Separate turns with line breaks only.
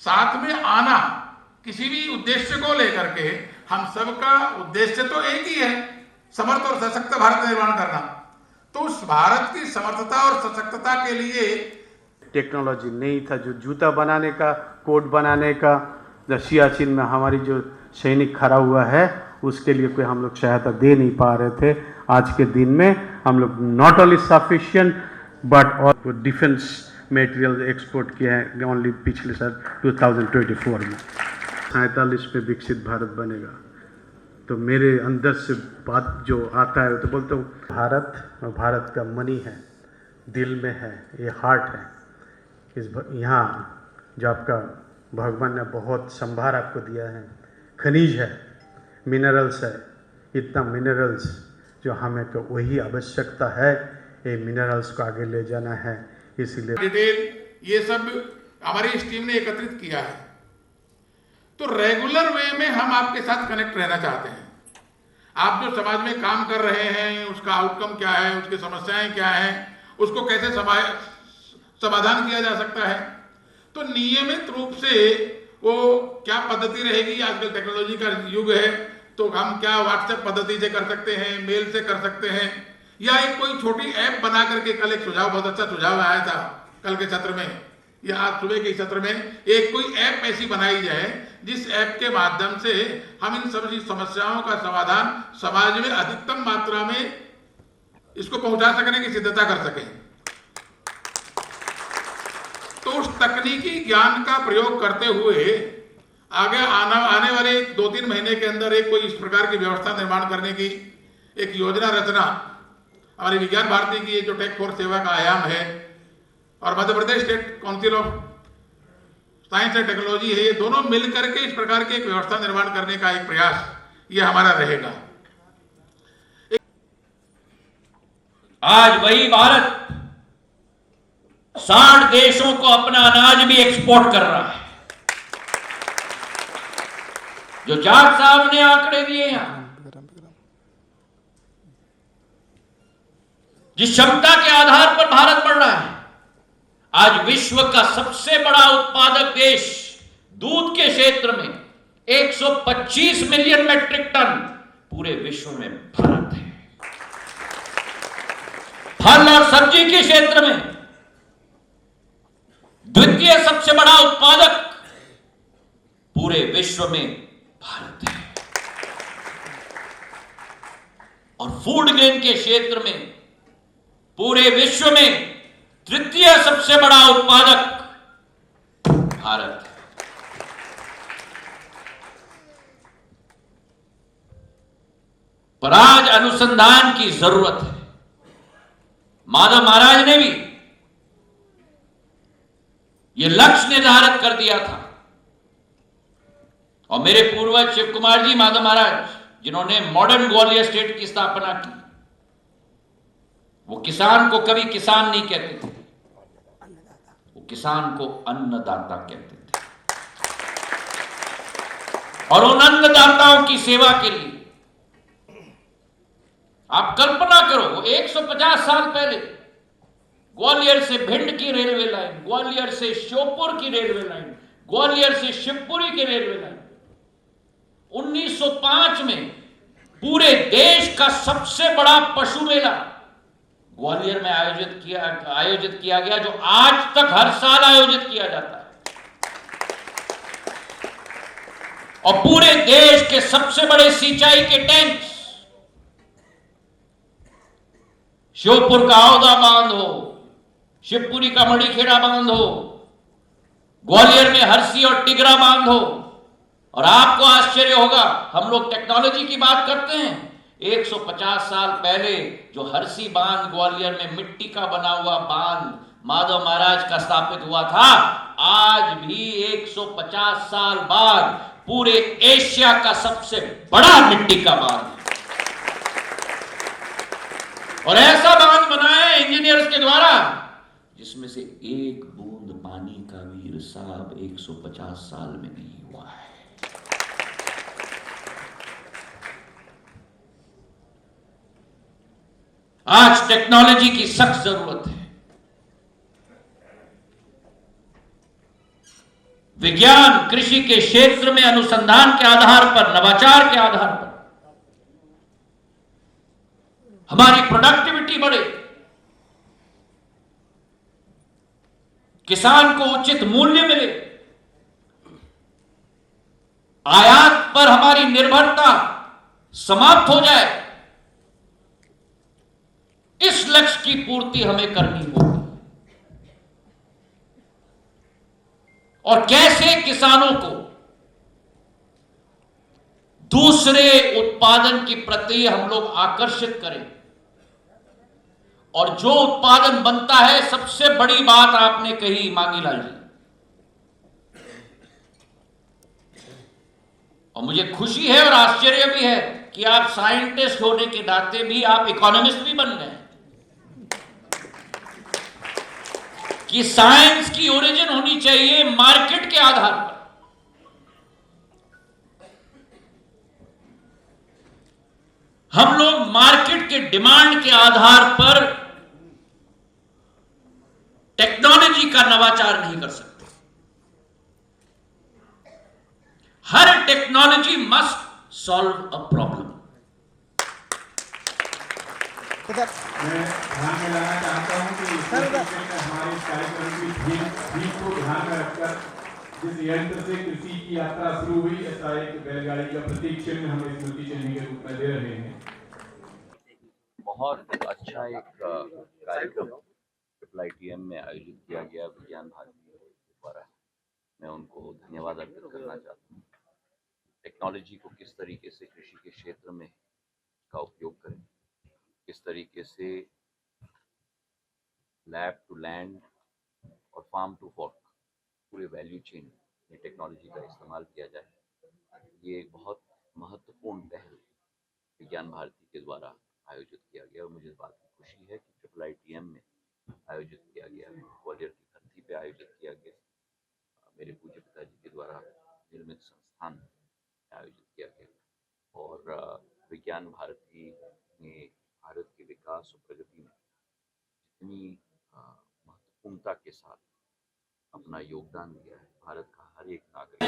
साथ में आना किसी भी उद्देश्य को लेकर के, हम सबका उद्देश्य तो एक ही है, समर्थ और सशक्त भारत निर्माण करना। तो उस भारत की समर्थता और सशक्तता के लिए
टेक्नोलॉजी नहीं था, जो जूता बनाने का, कोट बनाने का, जो सियाचिन में हमारी जो सैनिक खड़ा हुआ है उसके लिए कोई हम लोग सहायता दे नहीं पा रहे थे। आज के दिन में हम लोग नॉट ओनली सफिशिएंट बट और डिफेंस मटेरियल एक्सपोर्ट किए हैं ओनली पिछले साल 2024 में। 47 में विकसित भारत बनेगा, तो मेरे अंदर से बात जो आता है तो बोलता हूँ भारत का मनी है, दिल में है, ये हार्ट है। यहाँ जो आपका भगवान ने बहुत संभार आपको दिया है, खनिज है, मिनरल्स है, इतना मिनरल्स जो हमें तो वही आवश्यकता है, ये मिनरल्स को आगे ले जाना है। इसीलिए
डिटेल ये सब हमारी इस टीम ने एकत्रित किया है। तो रेगुलर वे में हम आपके साथ कनेक्ट रहना चाहते हैं। आप जो समाज में काम कर रहे हैं उसका आउटकम क्या है, उसकी समस्याएं क्या हैं, उसको कैसे समाधान किया जा सकता है। तो नियमित रूप से वो क्या पद्धति रहेगी, आजकल टेक्नोलॉजी का युग है, तो हम क्या व्हाट्सएप पद्धति से कर सकते हैं, मेल से कर सकते हैं, या एक कोई छोटी ऐप बना करके, कल एक सुझाव, बहुत अच्छा सुझाव आया था कल के सत्र में या आज सुबह के सत्र में, एक कोई ऐप ऐसी बनाई जाए जिस ऐप के माध्यम से हम इन सभी समस्याओं का समाधान समाज में अधिकतम मात्रा में इसको पहुंचा सकने की सिद्धता कर सकें। तो उस तकनीकी ज्ञान का प्रयोग करते हुए आगे आने वाले 2-3 महीने के अंदर एक कोई इस प्रकार की व्यवस्था निर्माण करने की एक योजना रचना हमारी विज्ञान भारती की जो टेक फोर्स सेवा का आयाम है और Madhya Pradesh state council of science and technology है, ये दोनों मिलकर के इस प्रकार की एक व्यवस्था निर्माण करने का एक प्रयास ये हमारा रहेगा।
आज वही भारत 60 देशों को अपना अनाज भी एक्सपोर्ट कर रहा है। जो जाट साहब ने आंकड़े दिए यहां, जिस क्षमता के आधार पर भारत बढ़ रहा है, आज विश्व का सबसे बड़ा उत्पादक देश दूध के क्षेत्र में 125 मिलियन मेट्रिक टन पूरे विश्व में भारत है। फल और सब्जी के क्षेत्र में द्वितीय सबसे बड़ा उत्पादक पूरे विश्व में भारत है। और फूड ग्रेन के क्षेत्र में पूरे विश्व में तृतीय सबसे बड़ा उत्पादक भारत है। पर आज अनुसंधान की जरूरत है। माधव महाराज ने भी यह लक्ष्य निर्धारित कर दिया था और मेरे पूर्वज शिव कुमार जी माधव महाराज, जिन्होंने मॉडर्न ग्वालियर स्टेट की स्थापना की, वो किसान को कभी किसान नहीं कहते थे, वो किसान को अन्नदाता कहते थे। और उन अन्नदाताओं की सेवा के लिए आप कल्पना करो, 150 साल पहले ग्वालियर से भिंड की रेलवे लाइन, ग्वालियर से श्योपुर की रेलवे लाइन, ग्वालियर से शिवपुरी की रेलवे लाइन, 1905 में पूरे देश का सबसे बड़ा पशु मेला ग्वालियर में आयोजित किया गया, जो आज तक हर साल आयोजित किया जाता है। और पूरे देश के सबसे बड़े सिंचाई के टैंक्स, श्योपुर का औदा बांध हो, शिवपुरी का मणिखेड़ा बांध हो, ग्वालियर में हरसी और टिगरा बांध हो। और आपको आश्चर्य होगा, हम लोग टेक्नोलॉजी की बात करते हैं, 150 साल पहले जो हरसी बांध ग्वालियर में मिट्टी का बना हुआ बांध माधव महाराज का स्थापित हुआ था, आज भी 150 साल बाद पूरे एशिया का सबसे बड़ा मिट्टी का बांध है। और ऐसा बांध बनाया है इंजीनियर्स के द्वारा जिसमें से एक बूंद पानी का भी रिसाव 150 साल में नहीं हुआ है। आज टेक्नोलॉजी की सख्त जरूरत है। विज्ञान कृषि के क्षेत्र में अनुसंधान के आधार पर, नवाचार के आधार पर हमारी प्रोडक्टिविटी बढ़े, किसान को उचित मूल्य मिले, आयात पर हमारी निर्भरता समाप्त हो जाए, इस लक्ष्य की पूर्ति हमें करनी होगी। और कैसे किसानों को दूसरे उत्पादन के प्रति हम लोग आकर्षित करें, और जो उत्पादन बनता है, सबसे बड़ी बात आपने कही मांगीलाल जी, और मुझे खुशी है और आश्चर्य भी है कि आप साइंटिस्ट होने के नाते भी आप इकोनॉमिस्ट भी बन गए, कि साइंस की ओरिजिन होनी चाहिए मार्केट के आधार पर। हम लोग मार्केट के डिमांड के आधार पर टेक्नोलॉजी का नवाचार नहीं कर सकते। हर technology must solve a problem.
मैं ध्यान में लाना चाहता हूं कि इस विषय में हमारे कार्यक्रम की थीम को ध्यान में रखकर जिस यंत्र से कृषि की यात्रा शुरू हुई, ऐसा एक बैलगाड़ी का प्रतीक चिन्ह हम स्मृति चिन्ह के रूप में दे रहे हैं।
बहुत अच्छा एक कार्यक्रम IITM में आयोजित किया गया विज्ञान भारती द्वारा। मैं उनको धन्यवाद अर्पित करना चाहता हूँ। टेक्नोलॉजी को किस तरीके से कृषि के क्षेत्र में का उपयोग करें, किस तरीके से लैब टू लैंड और फार्म टू फॉर्क पूरे वैल्यू चेन में टेक्नोलॉजी का इस्तेमाल किया जाए, ये एक बहुत महत्वपूर्ण पहल विज्ञान भारती के द्वारा आयोजित किया गया। और मुझे इस बात की खुशी है कि IITM में आयोजित किया गया, ग्वालियर की धरती पे आयोजित किया गया, मेरे पूज्य पिताजी के द्वारा निर्मित संस्थान में आयोजित किया गया। और विज्ञान भारती ने भारत के विकास और प्रगति में जितनी महत्वपूर्णता के साथ अपना योगदान दिया है, भारत का हर एक नागरिक